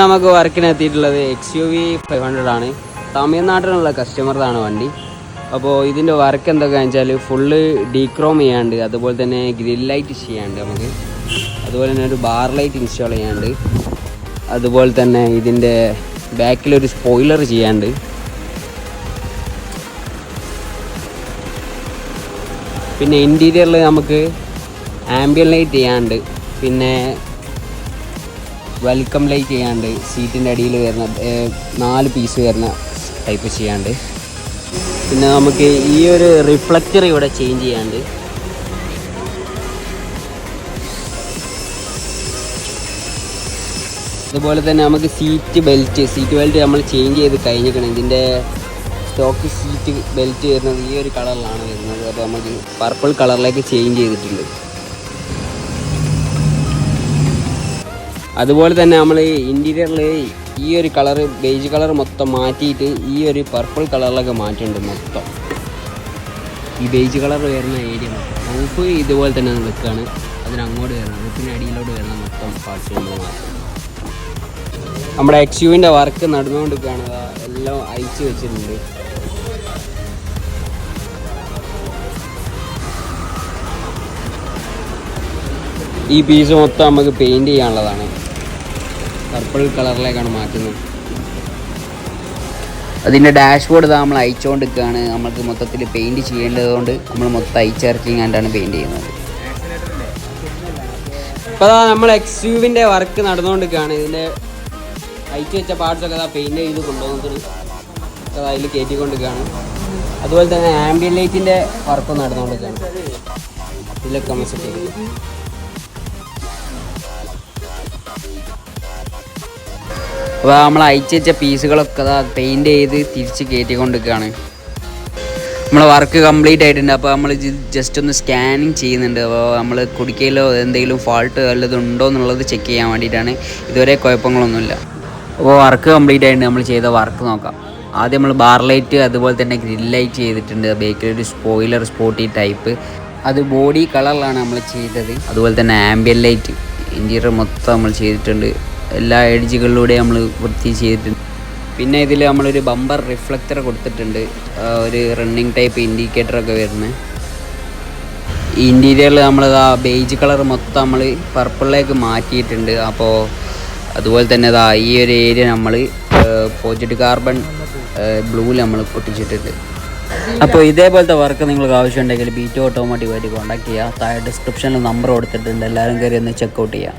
നമുക്ക് വർക്കിനെത്തിയിട്ടുള്ളത് XUV 500 ആണ്. തമിഴ്നാട്ടിലുള്ള കസ്റ്റമറാണ് വണ്ടി. അപ്പോൾ ഇതിൻ്റെ വർക്ക് എന്തൊക്കെയാണെന്ന് വെച്ചാൽ ഫുള്ള് ഡീക്രോം ചെയ്യാണ്ട്, അതുപോലെ തന്നെ ഗ്രിൽ ലൈറ്റ് ചെയ്യാണ്ട് നമുക്ക്, അതുപോലെ തന്നെ ഒരു ബാർ ലൈറ്റ് ഇൻസ്റ്റാൾ ചെയ്യാണ്ട്, അതുപോലെ തന്നെ ഇതിൻ്റെ ബാക്കിലൊരു സ്പോയിലർ ചെയ്യാണ്ട്, പിന്നെ ഇൻറ്റീരിയറിൽ നമുക്ക് ആംബിയൻ ലൈറ്റ് ചെയ്യാണ്ട്, പിന്നെ വെൽക്കം ലൈറ്റ് ചെയ്യാണ്ട്, സീറ്റിൻ്റെ അടിയിൽ വരുന്ന 4 പീസ് വരുന്ന ടൈപ്പ് ചെയ്യാണ്ട്, പിന്നെ നമുക്ക് ഈ ഒരു റിഫ്ലക്റ്റർ ഇവിടെ ചേഞ്ച് ചെയ്യാണ്ട്, അതുപോലെ തന്നെ നമുക്ക് സീറ്റ് ബെൽറ്റ് നമ്മൾ ചേഞ്ച് ചെയ്ത് കഴിഞ്ഞിരിക്കണം. ഇതിൻ്റെ സ്റ്റോക്ക് സീറ്റ് ബെൽറ്റ് വരുന്നത് ഈ ഒരു കളറിലാണ് വരുന്നത്. അപ്പോൾ നമുക്ക് പർപ്പിൾ കളറിലേക്ക് ചേഞ്ച് ചെയ്തിട്ടുണ്ട്. അതുപോലെ തന്നെ നമ്മൾ ഇൻറ്റീരിയറിൽ ഈ ഒരു കളറ് ബേജ് കളർ മൊത്തം മാറ്റിയിട്ട് ഈ ഒരു പർപ്പിൾ കളറിലൊക്കെ മാറ്റിയിട്ടുണ്ട്. മൊത്തം ഈ ബേജ് കളർ വരുന്ന ഏരിയ മൊത്തം റൂഫ് ഇതുപോലെ തന്നെ നിൽക്കുകയാണ്. അതിനങ്ങോട്ട് വരണം, റൂഫിന് അടിയിലോട്ട് വരുന്ന മൊത്തം പാർട്സ് നമ്മൾ മാറ്റും. നമ്മുടെ XUVൻ്റെ വർക്ക് നടന്നുകൊണ്ടിരിക്കുകയാണ്. എല്ലാം അയച്ച് വെച്ചിട്ടുണ്ട്. ഈ പീസ് മൊത്തം നമുക്ക് പെയിൻറ്റ് ചെയ്യാനുള്ളതാണ്. പർപ്പിൾ കളറിലേക്കാണ് മാറ്റുന്നത്. അതിൻ്റെ ഡാഷ്ബോർഡ് നമ്മൾ അയച്ചുകൊണ്ടിരിക്കുകയാണ്. നമുക്ക് മൊത്തത്തിൽ പെയിൻറ്റ് ചെയ്യേണ്ടതുകൊണ്ട് നമ്മൾ മൊത്തം അയച്ചിറക്കിങ്ങാണ്ടാണ് പെയിൻറ്റ് ചെയ്യുന്നത്. ഇപ്പോൾ നമ്മൾ XUVൻ്റെ വർക്ക് നടന്നുകൊണ്ടിരിക്കുകയാണ്. ഇതിൻ്റെ അയച്ചു വെച്ച പാർട്സൊക്കെ പെയിൻറ്റ് ചെയ്ത് കൊണ്ടുപോകുന്നത് അതിൽ കയറ്റിക്കൊണ്ടിരിക്കുകയാണ്. അതുപോലെ തന്നെ ആംബിയൻ ലൈറ്റിൻ്റെ വർക്ക് നടന്നുകൊണ്ടിരിക്കുകയാണ്. ഇതിലൊക്കെ നമ്മൾ സെറ്റ് ചെയ്യും. അപ്പോൾ നമ്മൾ അയച്ചു വെച്ച പീസുകളൊക്കെ പെയിൻറ്റ് ചെയ്ത് തിരിച്ച് കയറ്റിക്കൊണ്ടിരിക്കുകയാണ്. നമ്മൾ വർക്ക് കംപ്ലീറ്റ് ആയിട്ടുണ്ട്. അപ്പോൾ നമ്മൾ ജസ്റ്റ് ഒന്ന് സ്കാനിങ് ചെയ്യുന്നുണ്ട്. അപ്പോൾ നമ്മൾ കുടിക്കയിലോ എന്തെങ്കിലും ഫാൾട്ട് വല്ലതും ഉണ്ടോ എന്നുള്ളത് ചെക്ക് ചെയ്യാൻ വേണ്ടിയിട്ടാണ്. ഇതുവരെ കുഴപ്പങ്ങളൊന്നുമില്ല. അപ്പോൾ വർക്ക് കംപ്ലീറ്റ് ആയിട്ട് നമ്മൾ ചെയ്ത വർക്ക് നോക്കാം. ആദ്യം നമ്മൾ ബാർ ലൈറ്റ് അതുപോലെ തന്നെ ഗ്രിൽ ലൈറ്റ് ചെയ്തിട്ടുണ്ട്. ബേക്കിലൊരു സ്പോയിലർ സ്പോട്ടി ടൈപ്പ്, അത് ബോഡി കളറിലാണ് നമ്മൾ ചെയ്തത്. അതുപോലെ തന്നെ ആംബിയൻ ലൈറ്റ് ഇൻറ്റീരിയർ മൊത്തം നമ്മൾ ചെയ്തിട്ടുണ്ട്. എല്ലാ എഡ്ജുകളിലൂടെ നമ്മൾ വൃത്തി ചെയ്തിട്ടുണ്ട്. പിന്നെ ഇതിൽ നമ്മളൊരു ബമ്പർ റിഫ്ലക്റ്റർ കൊടുത്തിട്ടുണ്ട്. ഒരു റണ്ണിങ് ടൈപ്പ് ഇൻഡിക്കേറ്ററൊക്കെ വരുന്നത്. ഈ ഇൻറ്റീരിയറിൽ നമ്മൾ ബേജ് കളർ മൊത്തം നമ്മൾ പർപ്പിളിലേക്ക് മാറ്റിയിട്ടുണ്ട്. അപ്പോൾ അതുപോലെ തന്നെ ഈ ഒരു ഏരിയ നമ്മൾ പോസിറ്റീവ് കാർബൺ ബ്ലൂവിൽ നമ്മൾ പൊട്ടിച്ചിട്ടുണ്ട്. അപ്പോൾ ഇതേപോലത്തെ വർക്ക് നിങ്ങൾക്ക് ആവശ്യമുണ്ടെങ്കിൽ ബീറ്റോ ഓട്ടോമോട്ടീവായിട്ട് കോൺടാക്ട് ചെയ്യുക. താഴെ ഡിസ്ക്രിപ്ഷനിൽ നമ്പർ കൊടുത്തിട്ടുണ്ട്. എല്ലാവരും കയറി ഒന്ന് ചെക്കൗട്ട് ചെയ്യാം.